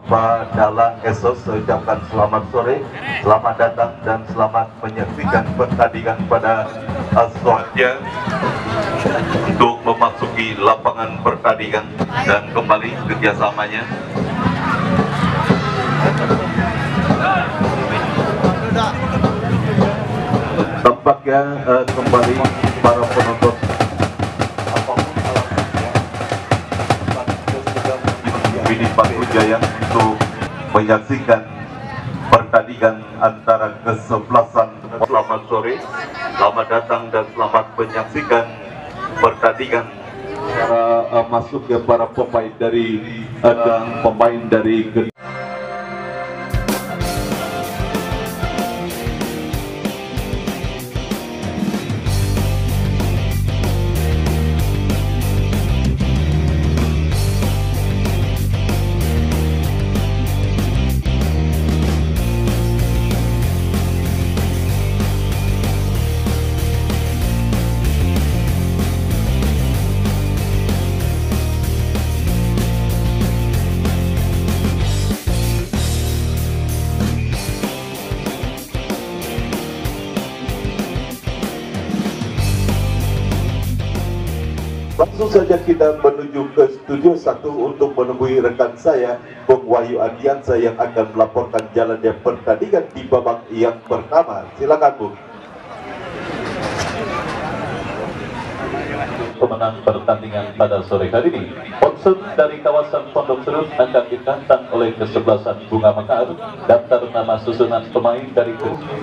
Pak Dalang Esos, saya ucapkan selamat sore, selamat datang dan selamat menyaksikan pertandingan pada selanjutnya untuk memasuki lapangan pertandingan dan kembali kerjasamanya. Tampaknya kembali para penonton Bini Paku Jaya untuk menyaksikan pertandingan antara kesebelasan. Selamat sore, selamat datang dan selamat menyaksikan pertandingan masuknya para pemain dari Langsung saja kita menuju ke studio 1 untuk menemui rekan saya, Bung Wahyu Adiansa, yang akan melaporkan jalannya pertandingan di babak yang pertama. Silakan, Bung. Pemenang pertandingan pada sore hari ini, sponsor dari kawasan Pondok Serut akan ditantang oleh kesebelasan Bunga Mekar. Daftar nama susunan pemain dari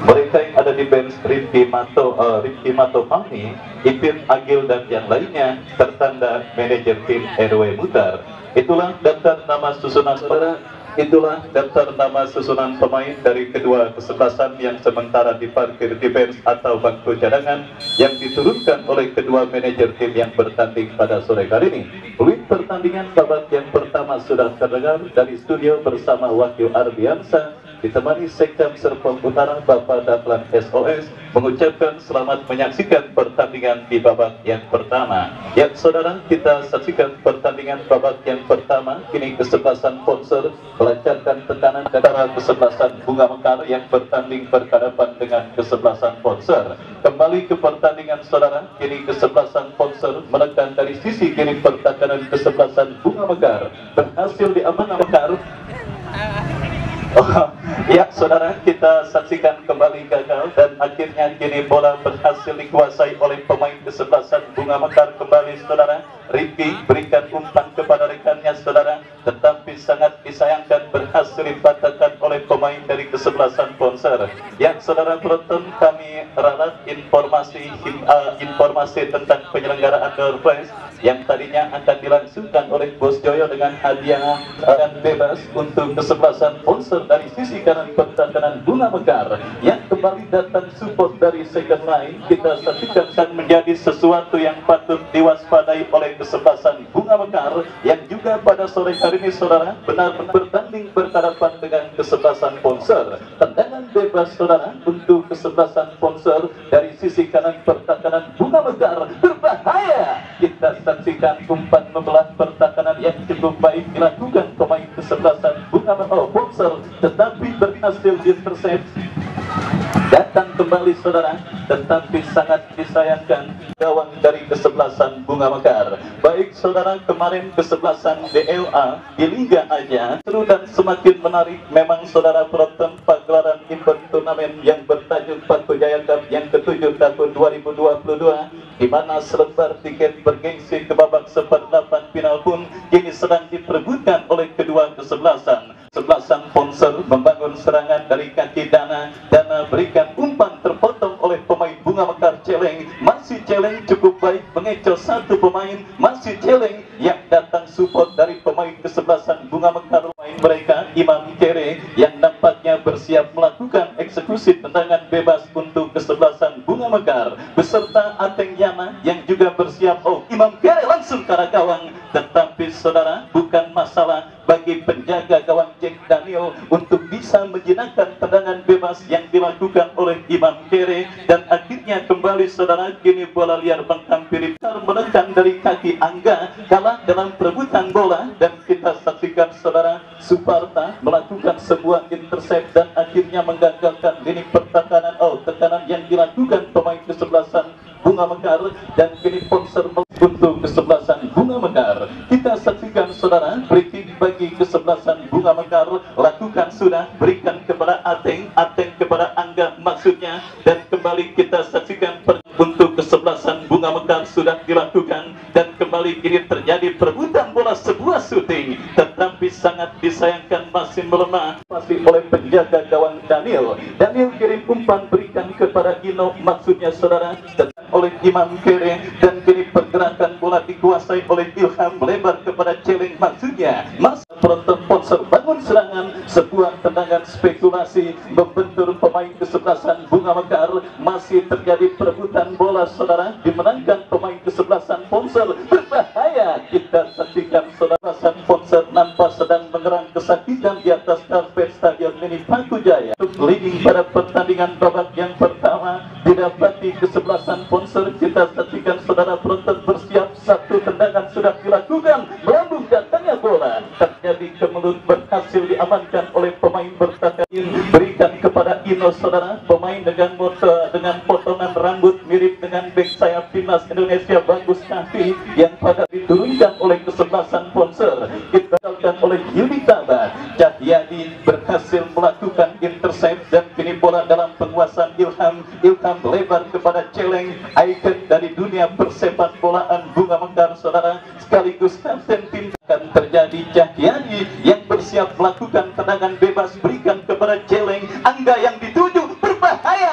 mereka yang ada di bench: Rifki Mato Fahmi, Ipin Agil dan yang lainnya, tertanda manajer tim RW Mutar. Itulah daftar nama susunan pemain dari kedua kesebelasan yang sementara diparkir di bench atau bangku cadangan yang diturunkan oleh kedua manajer tim yang bertanding pada sore hari ini. Peluit pertandingan babak yang pertama sudah terdengar dari studio bersama Wahyu Ardiansa, ditemani Sekdam Serpong Utara Bapak Dahlan SOS, mengucapkan selamat menyaksikan pertandingan di babak yang pertama. Ya saudara, kita saksikan pertandingan babak yang pertama. Kini kesebelasan sponsor melancarkan tekanan antara kesebelasan Bunga Mekar yang bertanding berhadapan dengan kesebelasan sponsor. Kembali ke pertandingan saudara, kini kesebelasan sponsor menekan dari sisi kiri pertahanan kesebelasan Bunga Mekar, berhasil diamankan Mekar. Ya saudara, kita saksikan kembali gagal dan akhirnya kini bola berhasil dikuasai oleh pemain kesebelasan Bunga Mekar. Kembali saudara, Rifki berikan umpan kepada rekannya saudara, tetapi sangat disayangkan berhasil dipatahkan oleh pemain dari kesebelasan sponsor. Yang saudara penonton, kami ralat informasi tentang penyelenggaraan Door Prize yang tadinya akan dilangsungkan oleh Bos Joyo dengan hadiah dan bebas untuk kesebelasan sponsor dari sisi kanan pertahanan Bunga Mekar yang kembali datang support dari second line. Kita saksikan akan menjadi sesuatu yang patut diwaspadai oleh kesebelasan Bunga Mekar yang juga pada sore hari ini saudara benar-benar bertanding berhadapan dengan kesebelasan sponsor. Tendangan bebas saudara untuk kesebelasan sponsor dari sisi kanan pertahanan Bunga Mekar berbahaya. Kita saksikan umpan membelah pertahanan yang cukup baik dilakukan pemain kesebelasan Bunga Mekar sponsor, tetapi berhasil diintercept. Datang kembali saudara, tetapi sangat disayangkan gawang dari kesebelasan Bunga Mekar. Baik saudara, kemarin kesebelasan DLA di Liga aja seru dan semakin menarik. Memang saudara penonton, pagelaran event turnamen yang bertajuk Paku Jaya Cup yang ke-7 tahun 2022, di mana selembar tiket bergengsi ke babak seperempat final pun kini sedang diperebutkan oleh kedua kesebelasan. Sebelasan sponsor membangun serangan dari kaki Dana berikan umpan terpotong oleh pemain Bunga Mekar. Celeng, masih Celeng cukup baik mengecoh satu pemain, masih Celeng yang datang support dari pemain kesebelasan Bunga Mekar. Pemain mereka Imam Kere yang nampaknya bersiap melakukan eksekusi tendangan bebas untuk kesebelasan Bunga Mekar beserta Ateng Yana yang juga bersiap. Imam Kere langsung ke arah gawang, tetapi saudara bukan masalah bagi penjaga gawang Jack Daniel untuk bisa menjinakkan tendangan bebas yang dilakukan oleh Imam Kere, dan akhirnya kembali saudara kini bola liar menghampiri menekan dari kaki Angga, kalah dalam perebutan bola, dan kita saksikan saudara Suparta melakukan sebuah intercept dan akhirnya menggagalkan lini pertahanan tekanan yang dilakukan pemain kesebelasan Bunga Mekar, dan kini sponsor untuk kesebelasan Bunga Mekar. Kita saksikan saudara breaking bagi kesebelasan Bunga Mekar, lakukan sudah, berikan kepada Ateng kepada Angga maksudnya, dan kembali kita saksikan untuk kesebelasan Bunga Mekar sudah dilakukan, dan kembali kini terjadi perebutan bola, sebuah syuting, tetapi sangat disayangkan masih melemah masih oleh penjaga gawang Daniel kirim umpan berikan kepada Ino maksudnya saudara, oleh Imam Kere, dan kini pergerakan bola dikuasai oleh Ilham, lebar kepada Celeng maksudnya Mas penonton sponsor bangun serangan, sebuah tendangan spekulasi membentur pemain kesebelasan Bunga Mekar, masih terjadi perebutan bola saudara, dimenangkan pemain kesebelasan sponsor, berbahaya. Kita saksikan saudara sponsor nampak sedang mengerang kesakitan di atas karpet Stadion Mini Pakujaya. Leading pada pertandingan babak yang pertama didapati kesebelasan sponsor. Kita saksikan saudara penonton bersiap, satu tendangan sudah dilakukan, melambung datangnya bola, terjadi kemelut, berhasil diamankan oleh pemain bertahan, berikan kepada Ino saudara, pemain dengan potongan rambut mirip dengan bek sayap timnas Indonesia bagus kaki yang pada diturunkan oleh kesebelasan sponsor, dibatalkan oleh Yudi Tabar. Cahyadi berhasil melakukan intercept, dan kini bola dalam penguasaan Ilham lebar kepada Celeng, ikon dari dunia persepak bolaan Bunga Mekar saudara, sekaligus kapten tim. Akan terjadi Cahyadi yang bersiap melakukan tendangan bebas, berikan kepada Celeng, Angga yang dituju, berbahaya.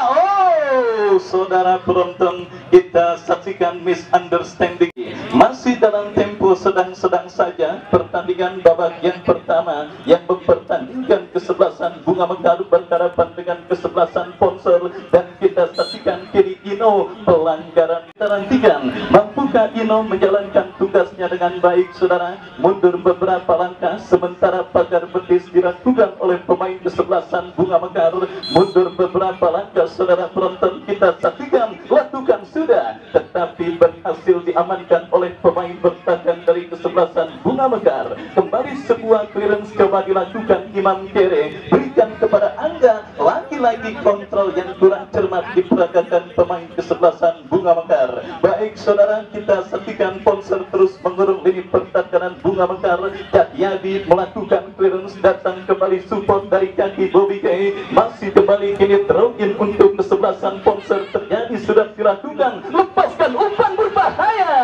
Saudara penonton, kita saksikan misunderstanding, masih dalam tempo sedang-sedang saja pertandingan babak yang pertama yang mempertandingkan kesebelasan Bunga Mekar berhadapan dengan kesebelasan sponsor, dan kita saksikan kini Ino pelanggaran terhentikan. Mampukah Ino menjalankan tugasnya dengan baik saudara? Mundur beberapa langkah, sementara pagar betis dilakukan oleh pemain kesebelasan Bunga Mekar, mundur beberapa langkah saudara penonton, kita saksikan lakukan sudah, tetapi berhasil diamankan oleh pemain bertahan dari kesebelasan Bunga Mekar. Kembali sebuah clearance coba dilakukan Imam Kere, berikan kepada Angga, lagi-lagi kontrol yang kurang cermat diperagakan pemain kesebelasan Bunga Mekar. Baik saudara, kita saksikan sponsor terus mengurung lini pertahanan Bunga Mekar. Cahyadi melakukan clearance, datang kembali support dari kaki Bobby K, masih kembali kini throw in untuk kesebelasan sponsor, terjadi sudah dilakukan, lepaskan umpan berbahaya,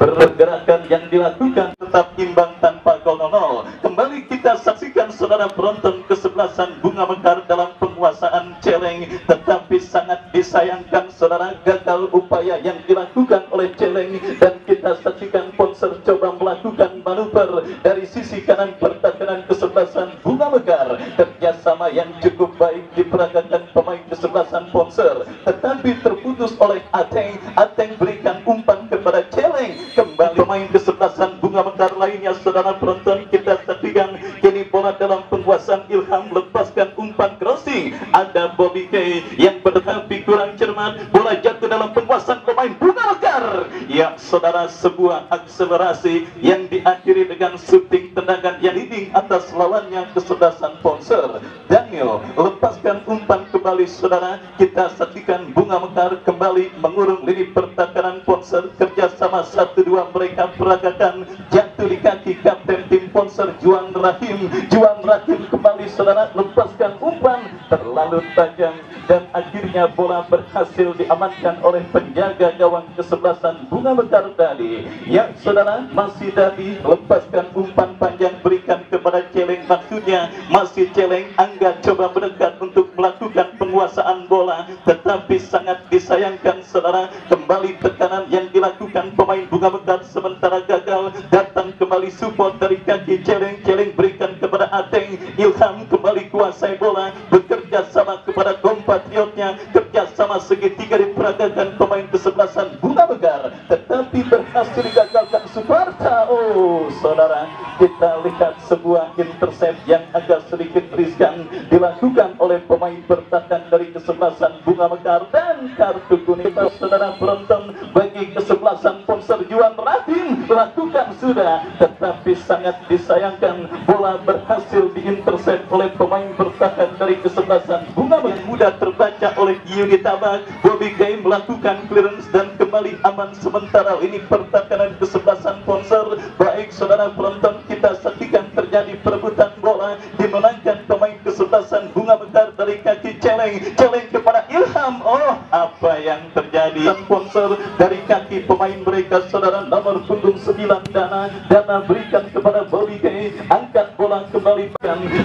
pergerakan yang dilakukan tetap imbang tanpa gol 0. Kembali kita saksikan saudara penonton kesebelasan Bunga Mekar dalam penguasaan Celeng, tetapi sangat disayangkan saudara gagal upaya yang dilakukan oleh Celeng, dan kita saksikan sponsor coba melakukan manuver dari sisi kanan pertahanan kesebelasan Bunga Mekar, kerjasama yang cukup baik diperagakan pemain kesebelasan sponsor, tetapi terputus oleh Ateng berikan umpan kepada Celeng, kembali pemain kesebelasan Bunga Mekar lainnya saudara penonton, kita saksikan kini bola dalam penguasaan Ilham, lepaskan umpan crossing, ada Bobby K yang tetapi kurang cermat, bola jatuh dalam penguasaan pemain Bunga Mekar. Ya saudara, sebuah akselerasi yang diakhiri dengan shooting tendangan yang leading atas lawannya kesebelasan sponsor. Daniel lepaskan umpan kembali saudara, kita saksikan Bunga Mekar kembali mengurung lini pertahanan sponsor, kerjasama 1-2 mereka peragakan, jatuh di kaki kapten tim sponsor Juan Rahim kembali saudara, lepaskan umpan terlalu tajam, dan akhirnya bola berhasil diamankan oleh penjaga gawang kesebelasan Bunga Mekar tadi. Ya saudara, masih tadi lepaskan umpan panjang, berikan kepada Celeng maksudnya, masih Celeng, Angga coba mendekat untuk melakukan penguasaan bola, tetapi sangat disayangkan saudara, kembali tekanan yang dilakukan pemain Bunga Mekar sementara gagal, datang kembali support dari kaki Celeng berikan kepada Ateng, Ilham kembali kuasai bola, bekerja sama kepada kompatriotnya, kerjasama segitiga diperagakan pemain kesebelasan Bunga Mekar, tetapi berhasil berhasil digagalkan Suparta. Oh saudara, kita lihat sebuah intercept yang agak sedikit riskan dilakukan oleh pemain bertahan dari kesebelasan Bunga Mekar, dan kartu kuning saudara penonton bagi kesebelasan Ponser Juan Rahim lakukan sudah, tetapi sangat disayangkan bola berhasil diintercept oleh pemain bertahan dari kesebelasan Bunga Mekar. Mudah terbaca oleh Yudi Tabak. Bobby Gay melakukan clearance dan kembali aman sementara. Ini pertahanan kesebelasan Ponser. Baik saudara penonton, kita saksikan terjadi perebutan bola dimenangkan pemain kesebelasan Bunga Mekar dari kaki celeng kepada Ilham. Oh, apa yang terjadi? Sponsor dari kaki pemain mereka saudara nomor punggung 9 Dana berikan kepada Bobby Gay, angkat bola kembali,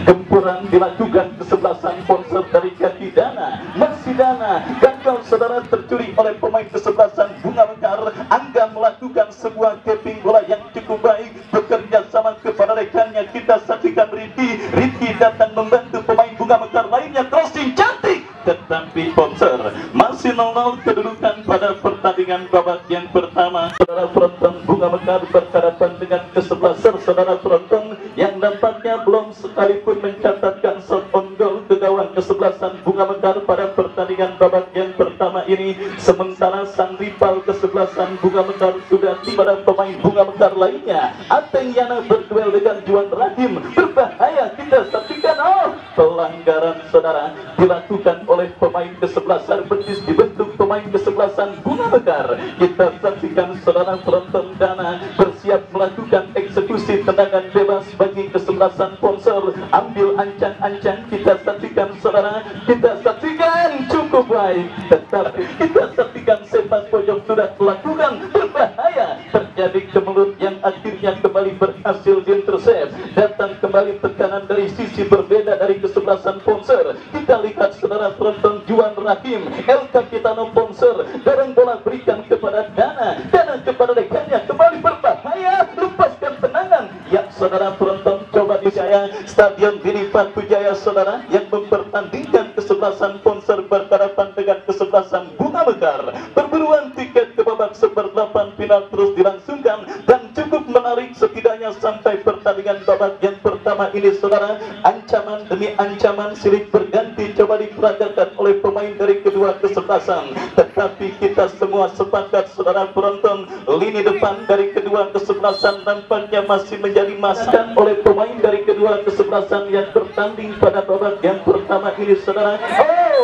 gempuran dilakukan kesebelasan Sponsor dari kaki Dana, masih Dana gagal saudara tercuri oleh pemain kesebelasan Bunga Mekar. Angga melakukan sebuah capping bola yang cukup baik, bekerja sama kepada rekannya. Kita saksikan Ricky datang membantu pemain Bunga Mekar lainnya, crossing cantik, tetapi Ponser masih 0-0 kedudukan pada pertandingan babak yang pertama. Saudara penonton, Bunga Mekar berhadapan dengan kesebelasan saudara penonton yang nampaknya belum sekalipun mencatatkan shot on goal ke gawang kesebelasan Bunga Mekar pada pertandingan babak yang pertama ini. Sementara sang rival kesebelasan Bunga Mekar sudah tiba dan pemain Bunga Mekar lainnya. Ateng Yana berduel dengan Juan Rahim, berbahaya, kita saksikan. Oh, pelanggaran saudara dilakukan oleh pemain kesebelasan Betis dibentuk pemain kesebelasan Bunga Mekar. Kita saksikan saudara penonton, Dana bersiap melakukan eksekusi tendangan bebas bagi kesebelasan Ponser, ambil ancang-ancang. Kita saksikan saudara, kita saksikan cukup baik, tetapi kita saksikan sepak pojok sudah melakukan, berbahaya, terjadi kemelut yang akhirnya kembali berhasil diintercept. Datang kembali tekanan dari sisi berbeda dari kesebelasan Ponser. Kita lihat saudara penonton, Juan Rahim, El Capitano Ponser, dorong bola berikan kepada Dana kepada rekannya, kembali berbahaya, lepaskan tendangan. Ya saudara penonton, coba dicaya Stadion Bini Patujaya saudara yang mempertandingkan kesebelasan Ponser berhadapan dengan kesebelasan Bunga Mekar. Perburuan tiket ke babak seperempat final terus dilangsungkan dan cukup menarik setidaknya sampai pertandingan babak yang pertama ini saudara. Ancaman demi ancaman silih berganti coba diperagakan oleh pemain dari kedua kesebelasan, tetapi kita semua sepakat saudara penonton, lini depan dari kedua kesebelasan nampaknya masih menjadi masakan oleh pemain dari kedua kesebelasan yang bertanding pada babak yang pertama ini saudara.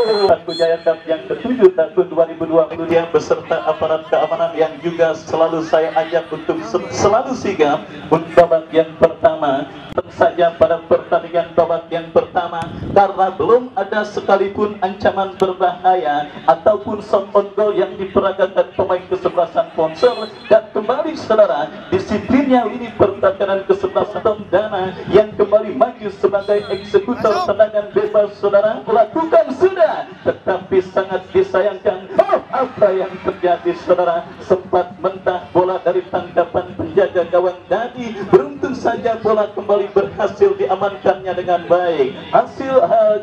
Patujaya Cup yang ke-7 tahun 2020 yang beserta aparat keamanan yang juga selalu saya ajak untuk selalu sigap untuk babak yang pertama. Tentu saja pada pertandingan babak yang pertama, karena belum ada sekalipun ancaman berbahaya ataupun shot on goal yang diperagakan pemain kesebelasan Ponser, dan kembali saudara disiplinnya lini pertahanan kesebelasan Dana yang kembali maju sebagai eksekutor tendangan bebas saudara melakukan sudah, tetapi sangat disayangkan. Oh, apa yang terjadi saudara, sempat mentah bola dari tangkapan penjaga gawang Dadi, beruntung saja bola kembali berhasil diamankannya dengan baik. Hasil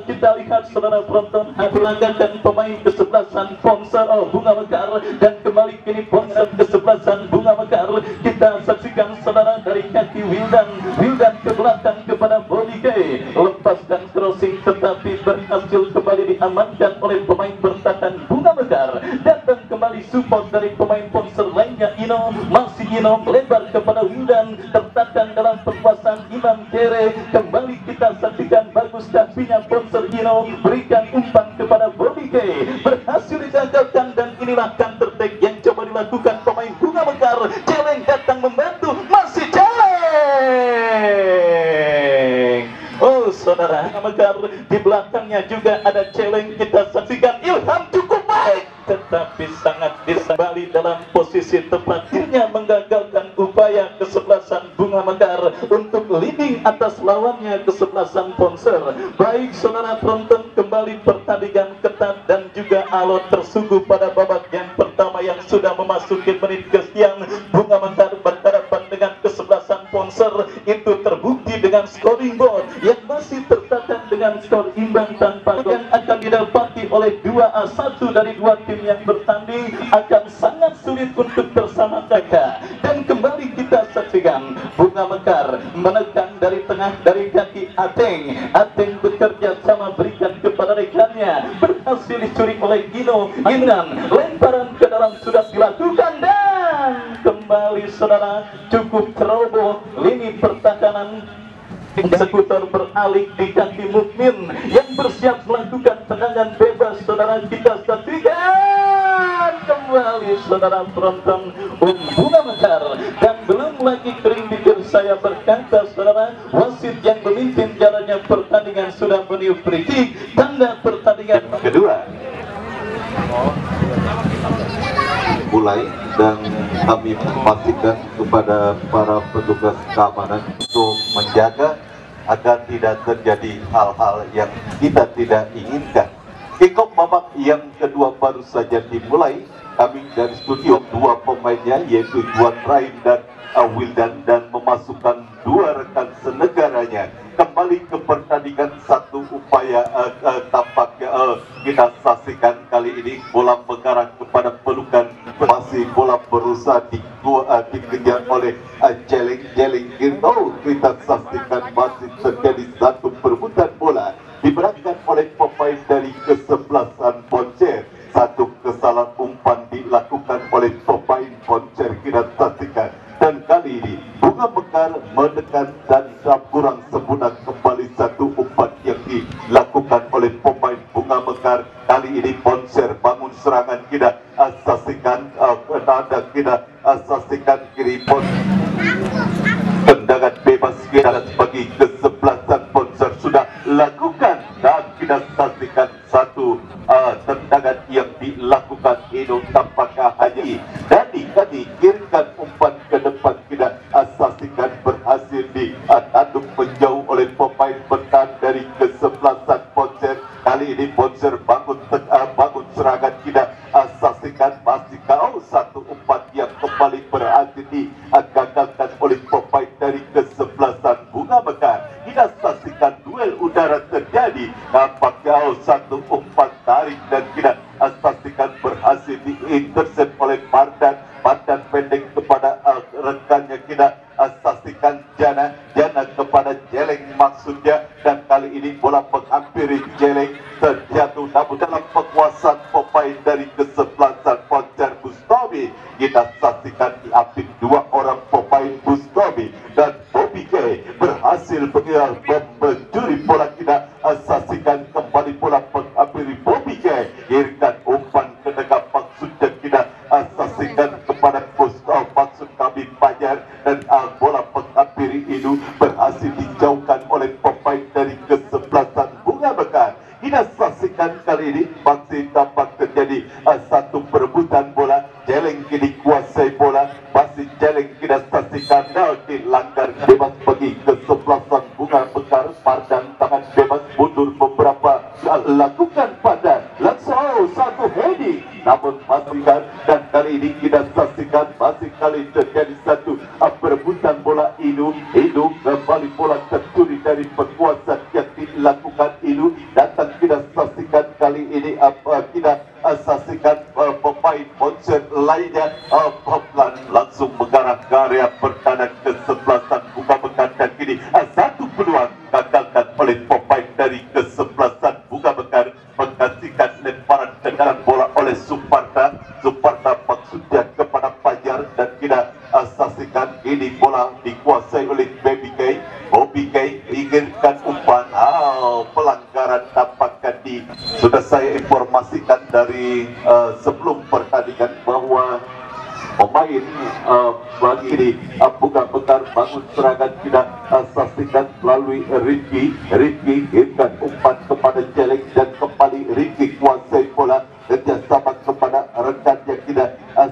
kita lihat saudara penonton, pelanggaran pemain kesebelasan Ponser Bunga Mekar, dan kembali kini Ponser kesebelasan Bunga Mekar. Kita saksikan saudara dari kaki Wildan ke belakang kepada Bobby Gay, lepas dan crossing, tetapi berhasil kembali diamankan oleh pemain bertahan Bunga Mekar. Datang kembali support dari pemain Ponser lainnya, masih Ino melebar kepada Wildan, tertekan dalam penguasaan Imam Kere. Kembali kita saksikan bagus kakinya Ponser, Ino berikan umpan kepada Bobby Gay, berhasil digagalkan, dan inilah counter attack yang coba dilakukan pemain Bunga Mekar. Celeng datang membantu, masih Celeng. Oh saudara, Mekar di belakangnya juga ada Celeng. Kita saksikan Ilham cukup baik, tetapi sangat disambali dalam posisi tepatnya menggagalkan upaya kesebelasan Bunga Mekar untuk leading atas lawannya kesebelasan Ponser. Baik saudara penonton, kembali pertandingan ketat dan juga alot tersungguh pada babak yang pertama yang sudah memasuki menit ke-sekian. Bunga Mekar berhadapan dengan kesebelasan Ponser itu terbukti dengan scoring board yang masih tertahan dengan skor imbang tanpa gol. Yang akan didapati oleh 2-1 dari dua tim yang bertanding akan sangat sulit untuk bersama mereka. saksikan Bunga Mekar menekan dari tengah dari kaki Ateng. Ateng bekerja sama berikan kepada rekannya, berhasil dicuri oleh Gino. Ginan lemparan ke dalam sudah dilakukan dan kembali saudara cukup teroboh lini pertahanan. Eksekutor beralih di kaki Mukmin yang bersiap melakukan tendangan bebas. Saudara kita saksikan kembali saudara penonton Bunga Mekar, dan belum lagi kering bibir saya berkata saudara, wasit yang memimpin jalannya pertandingan sudah meniup free kick, tanda pertandingan kedua mulai, dan kami memastikan kepada para petugas keamanan untuk menjaga agar tidak terjadi hal-hal yang kita tidak inginkan. Kick-off babak yang kedua baru saja dimulai. Kami dari studio dua pemainnya yaitu Juan Rain dan Wildan, dan memasukkan dua rekan senegaranya kembali ke pertandingan. Satu upaya tampaknya kita saksikan kali ini bola mengarah kepada pelukan, masih bola berusaha dikejar oleh Jeleng gitu. Kita saksikan masih terjadi satu perebutan bola diberatkan oleh pemain dari kesebelasan Poncer. Satu kesalahan umpan dilakukan oleh pemain Poncer, kita saksikan. Dan kali ini Bunga Mekar menekan dan kurang sempurna kembali satu umpan yang dilakukan oleh pemain Bunga Mekar. Kali ini Poncer bangun serangan, kita saksikan kita saksikan kiri tendangan bebas kita bagi kesebelasan Poncer sudah lakukan, dan kita saksikan satu tendangan yang dilakukan itu tampaknya haji dan dikirimkan umpan ke depan. Kita saksikan berhasil ditanduk menjauh oleh pemain bertahan dari kesebelasan Poncer. Kali ini Poncer bangun serangan, kita saksikan masih satu umpan yang kembali berhasil digagalkan oleh pemain dari kesebelasan Bunga Mekar. Kita saksikan duel udara terjadi, nampaknya satu umpan tarik dan kita saksikan berhasil diintercept oleh Mardan pendek kepada rekannya. Kita saksikan Jana kepada Jeleng maksudnya, dan kali ini bola menghampiri Jeleng terjatuh namun dalam penguasaan pemain dari kesebelasan Poncer Bustomi. Kita saksikan diapit dua orang pemain Bustomi, dan Bobby K berhasil mencuri bola. Kita saksikan kembali bola menghampiri Bobby K, kirimkan umpan ke dekat maksudnya. Kita saksikan kepada maksud kami Fajar, dan bola menghampiri itu berhasil dijauhkan oleh pemain dari kesebelasan Bunga Mekar. Kita saksikan kali ini masih tampak terjadi satu perebutan bola. Jeleng kini kuasai bola, masih Jeleng kita saksikan dilanggar bebas bagi kesebelasan Bunga Mekar. Mardan tangan bebas mundur beberapa, lakukan pada langsung satu heading namun pastikan, dan kali ini kita saksikan masih kali terjadi satu perebutan bola. Idu kembali bola tercuri dari penguasa yang dilakukan Idu datang. Kita saksikan kali ini kita saksikan pemain Poncer lainnya langsung mengarah ke area pertahanan kesebelasan Bunga Mekar, dan kini satu peluang gagalkan oleh pemain dari kesebelasan Bunga Mekar. Menggantikan lemparan tendangan bola oleh Suparta maksudnya kepada Fajar, dan kita saksikan ini bola dikuasai oleh Bobby K inginkan umpan, pelanggaran tampaknya sudah saya informasikan dari sebelum pertandingan bahwa pemain bagi ini Bunga Mekar bangun serangan. Kita saksikan melalui Rifki kirimkan umpan kepada Jeleng, dan kembali Rifki kuasai bola kerjasama kepada rekannya. Kita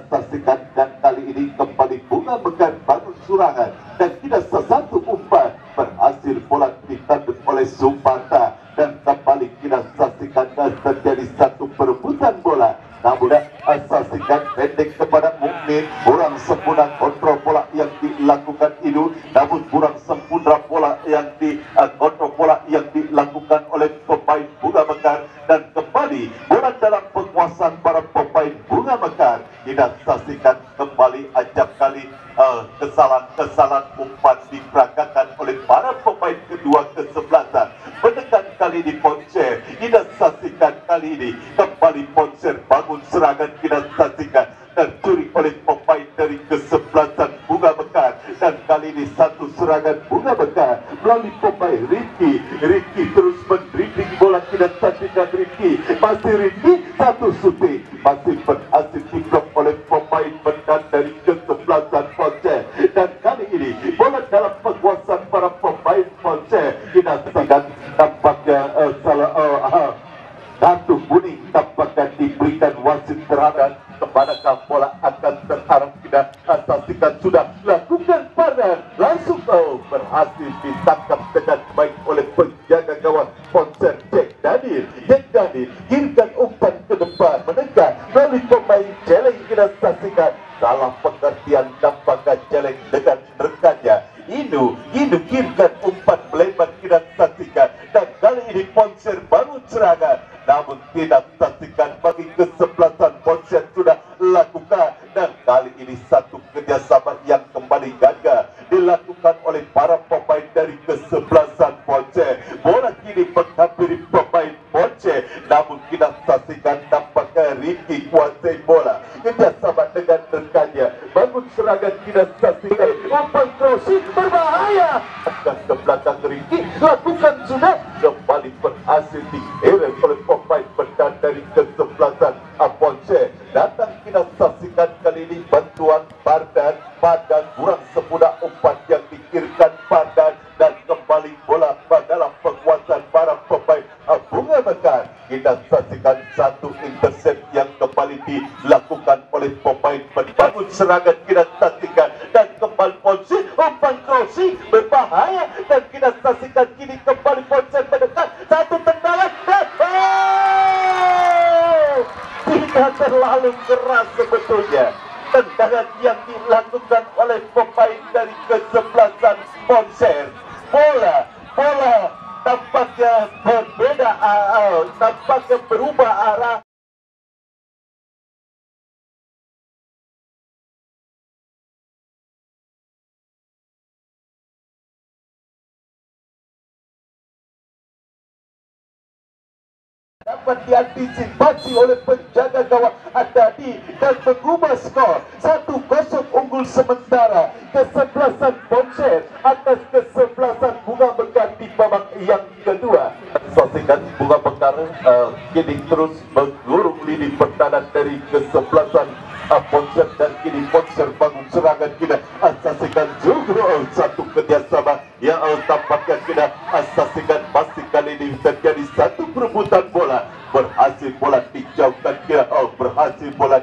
saksikan, dan kali ini kembali Bunga Mekar bangun serangan, dan kita satu umpan berhasil bola ditanduk oleh Sumpata, dan kembali kita saksikan terjadi satu perebutan bola. Namun saksikan pendek kepada Mukmin, kurang sempurna kontrol bola yang dilakukan itu, namun kurang sempurna bola yang kontrol bola yang dilakukan oleh pemain Bunga Mekar, dan kembali bola dalam penguasaan para pemain Bunga Mekar. Kita saksikan kembali acap kali kesalahan kesalahan umpan diperagakan oleh para pemain kedua kesebelasan. Menekan kali ini Ponce, kita saksikan kali ini kembali Ponce bangun serangan, kita saksikan tercuri oleh pemain dari kesebelasan Bunga Mekar, dan kali ini satu serangan Bunga Mekar melalui pemain Riki terus mendribbling bola, kita saksikan Riki, masih Riki, satu shooting masih berhasil diblok oleh pemain benar dari kesebelasan Ponce, dan kali ini bola dalam penguasaan para pemain Ponce. Kita saksikan tampaknya kartu kuning tampaknya diberikan wasit terhadap kemanakah bola akan terarah. Kita saksikan sudah lakukan padan langsung berhasil ditangkap dengan baik oleh penjaga gawang Ponce Jack Daniel kirimkan umpan ke depan, menekan melalui pemain Celeng. Kita saksikan salah pengertian tampaknya Celeng dengan rekannya Inu kirimkan umpan melebar. Kita saksikan dan kali ini Ponce bangun serangan, namun tidak saksikan bagi kesebelasan Ponce sudah lakukan, dan kali ini satu kerjasama yang kembali gagal dilakukan oleh para pemain dari kesebelasan Ponce. Bola kini menghampiri pemain Ponce, namun kita saksikan tampaknya Riki kuasai bola kerjasama dengan rekannya, bangun serangan. Kita saksikan umpan crossing berbahaya, akan ke belakang Riki lakukan sudah, kembali berhasil diherem oleh pemain benar dari kesebelasan Ponce. Datang kita saksikan kali ini bantuan Pardan kurang semudah umpan yang dikirimkan Pardan, dan kembali bola dalam penguasaan para pemain Bunga Mekar. Kita saksikan satu intercept yang kembali dilakukan oleh pemain bangun serangan. Kita saksikan dan kembali Ponce umpan crossing berbahaya, dan kita saksikan kini kembali Ponce mendekat satu tendangan dan tidak terlalu keras sebetulnya tendangan yang dilakukan oleh pemain dari kesebelasan Ponce. Bola tampaknya berbeda, tampaknya berubah arah. Dapat diantisipasi oleh penjaga gawang Adadi dan mengubah skor 1-0 unggul sementara kesebelasan Ponce atas kesebelasan Bunga Mekar di babak yang kedua. Saksikan Bunga Mekar kini terus menggulung lini pertahanan dari kesebelasan Ponce, dan kini Ponce bangun serangan. Kita saksikan juga satu kerjasama yang tampaknya kita saksikan masih kali ini terjadi satu perebutan bola, berhasil bola dijauhkan. Kita berhasil bola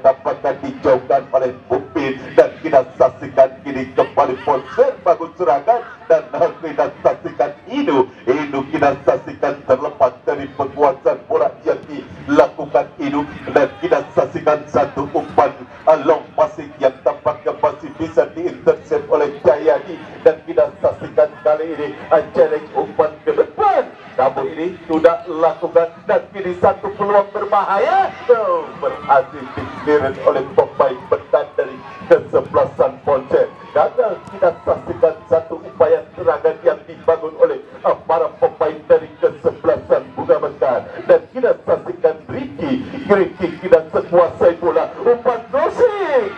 tampaknya dijauhkan oleh Pupin, dan kita saksikan kini kembali Ponce bangun serangan, dan kita saksikan Inu kita saksikan terlepas dari penguasaan bola yang dilakukan Inu, dan kita saksikan satu umpan long passing yang tampaknya masih bisa diintercept oleh Jayadi, dan kita saksikan kali ini Celeng umpan ke depan, namun ini sudah lakukan, dan kini satu peluang berbahaya berhasil dikelirin oleh pemain benar dari kesebelasan Ponce. Gagal. Kita saksikan satu upaya serangan yang dibangun oleh para pemain dari kesebelasan Bunga Mekar, dan kita saksikan Riki kita sekuasai bola, umpan crossing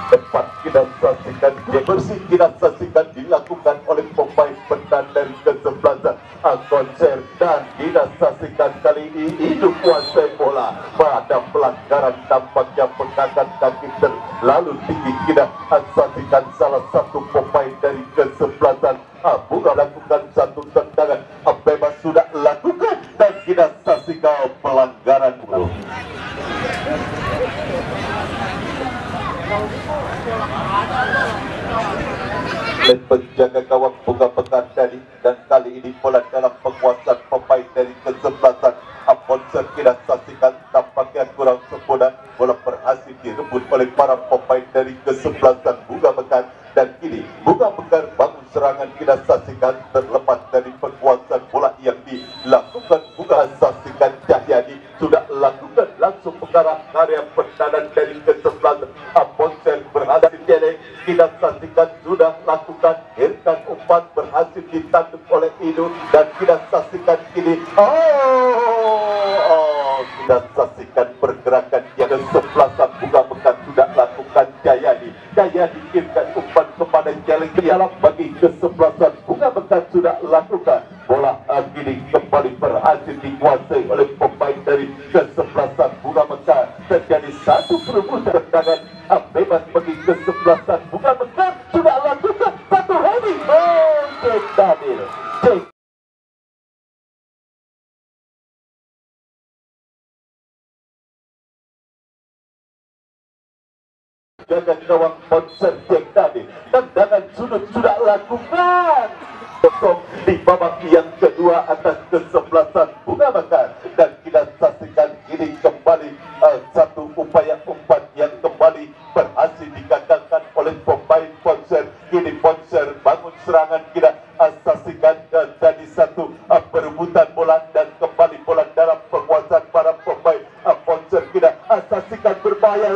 tepat. Kita saksikan dia bersih, kita saksikan dilakukan oleh pemain benar dari kesebelasan Ponce, dan kita saksikan kali ini hidup kuasai bola. Pada pelanggaran tampaknya pengangkat kaki terlalu tinggi. Kita saksikan salah satu pemain dari kesebelasan Bunga lakukan satu tendangan bebas sudah lakukan, dan kita saksikan pelanggaran dulu. Oleh penjaga gawang Bunga Mekar tadi, dan kali ini bola dalam penguasaan pemain dari kesebelasan Ponce. Kita saksikan tampaknya kurang sempurna, bola berhasil direbut oleh para pemain dari kesebelasan Bunga Mekar, dan kini Bunga Mekar bangun serangan. Kita saksikan terlepas dari penguasaan bola yang dilakukan Bunga. Saksikan Cahyadi sudah lakukan langsung mengarah area pertahanan dari kesebelasan Ponce, berhasil Celeng. Kita saksikan ditanduk oleh Idu dan kita saksikan kini. Kita saksikan pergerakan yang kesebelasan Bunga Mekar sudah lakukan Jayadi. Jayadi kirimkan umpan kepada Jeleng Dialog bagi kesebelasan Bunga Mekar sudah lakukan. Bola kini kembali berhasil dikuasai oleh pemain dari kesebelasan Bunga Mekar. Terjadi satu perebutan tendangan bebas bagi kesebelasan Bunga Mekar sudah lakukan satu heading. Jack Daniel. Jaga gawang Ponser Jack Daniel. Tendangan sudut sudah lakukan. Kosong di babak yang kedua atas kesebelasan Bunga Mekar dan kita saksikan ini kembali satu upaya umpan yang kembali berhasil digagalkan oleh pemain Ponser. Kini Ponser bangun serangan, kita saksikan jadi satu perebutan bola dan kembali bola dalam penguasaan para pemain Ponser. Kita saksikan berbahaya.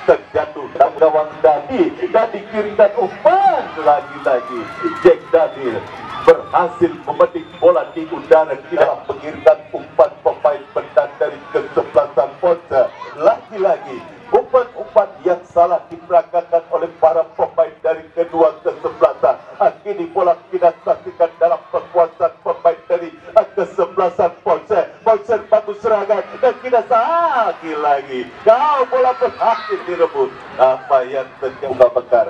Terjatuh dalam gawang Dadi dan dikirimkan umpan lagi-lagi. Jack Daniel berhasil memetik bola di udara. Kita mengirimkan umpan pemain pendan dari kesebelasan Ponser. Lagi-lagi umpan-umpan yang salah diperagakan oleh para pemain dari kedua kesebelasan. Kini bola kita saksikan dalam penguasaan pemain dari kesebelasan Ponser. Ponser bagus serangan dan kita lagi-lagi bola berhasil direbut. Apa yang terjadi Bunga Mekar?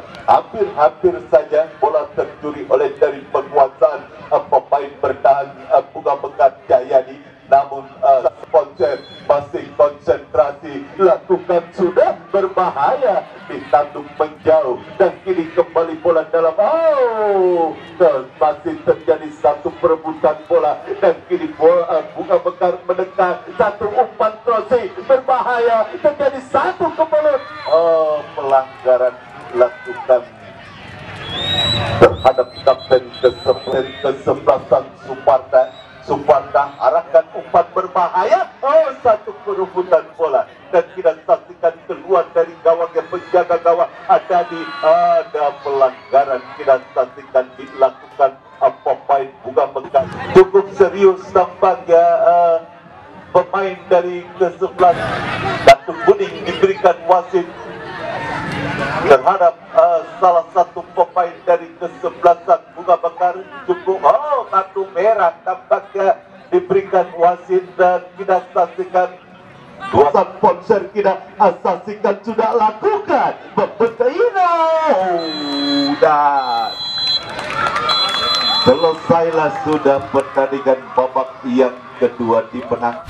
Hampir saja bola tercuri oleh dari penguasaan pemain bertahan Bunga Mekar Jayadi. Namun Ponser masih konsentrasi, lakukan sudah berbahaya, ditanduk menjauh dan kini kembali bola dalam. Masih terjadi satu perebutan bola dan kini Bunga Mekar mendekat, satu umpan crossing berbahaya, terjadi satu kemulut. Pelanggaran lakukan terhadap kapten kesebelasan Suparda arahkan umpan berbahaya. Satu perebutan bola dan kita saksikan keluar dari gawang yang penjaga gawang ada pelanggaran. Kita saksikan dilakukan pemain Bunga Mekar. Cukup serius tampaknya pemain dari kesebelasan. Kartu kuning diberikan wasit terhadap salah satu pemain dari kesebelasan Bunga Mekar. Cukup kartu merah tampaknya diberikan wasit dan kita saksikan Kuasa Ponser. Kita saksikan sudah lakukan pembekaina dan selesailah sudah pertandingan babak yang kedua dimenang.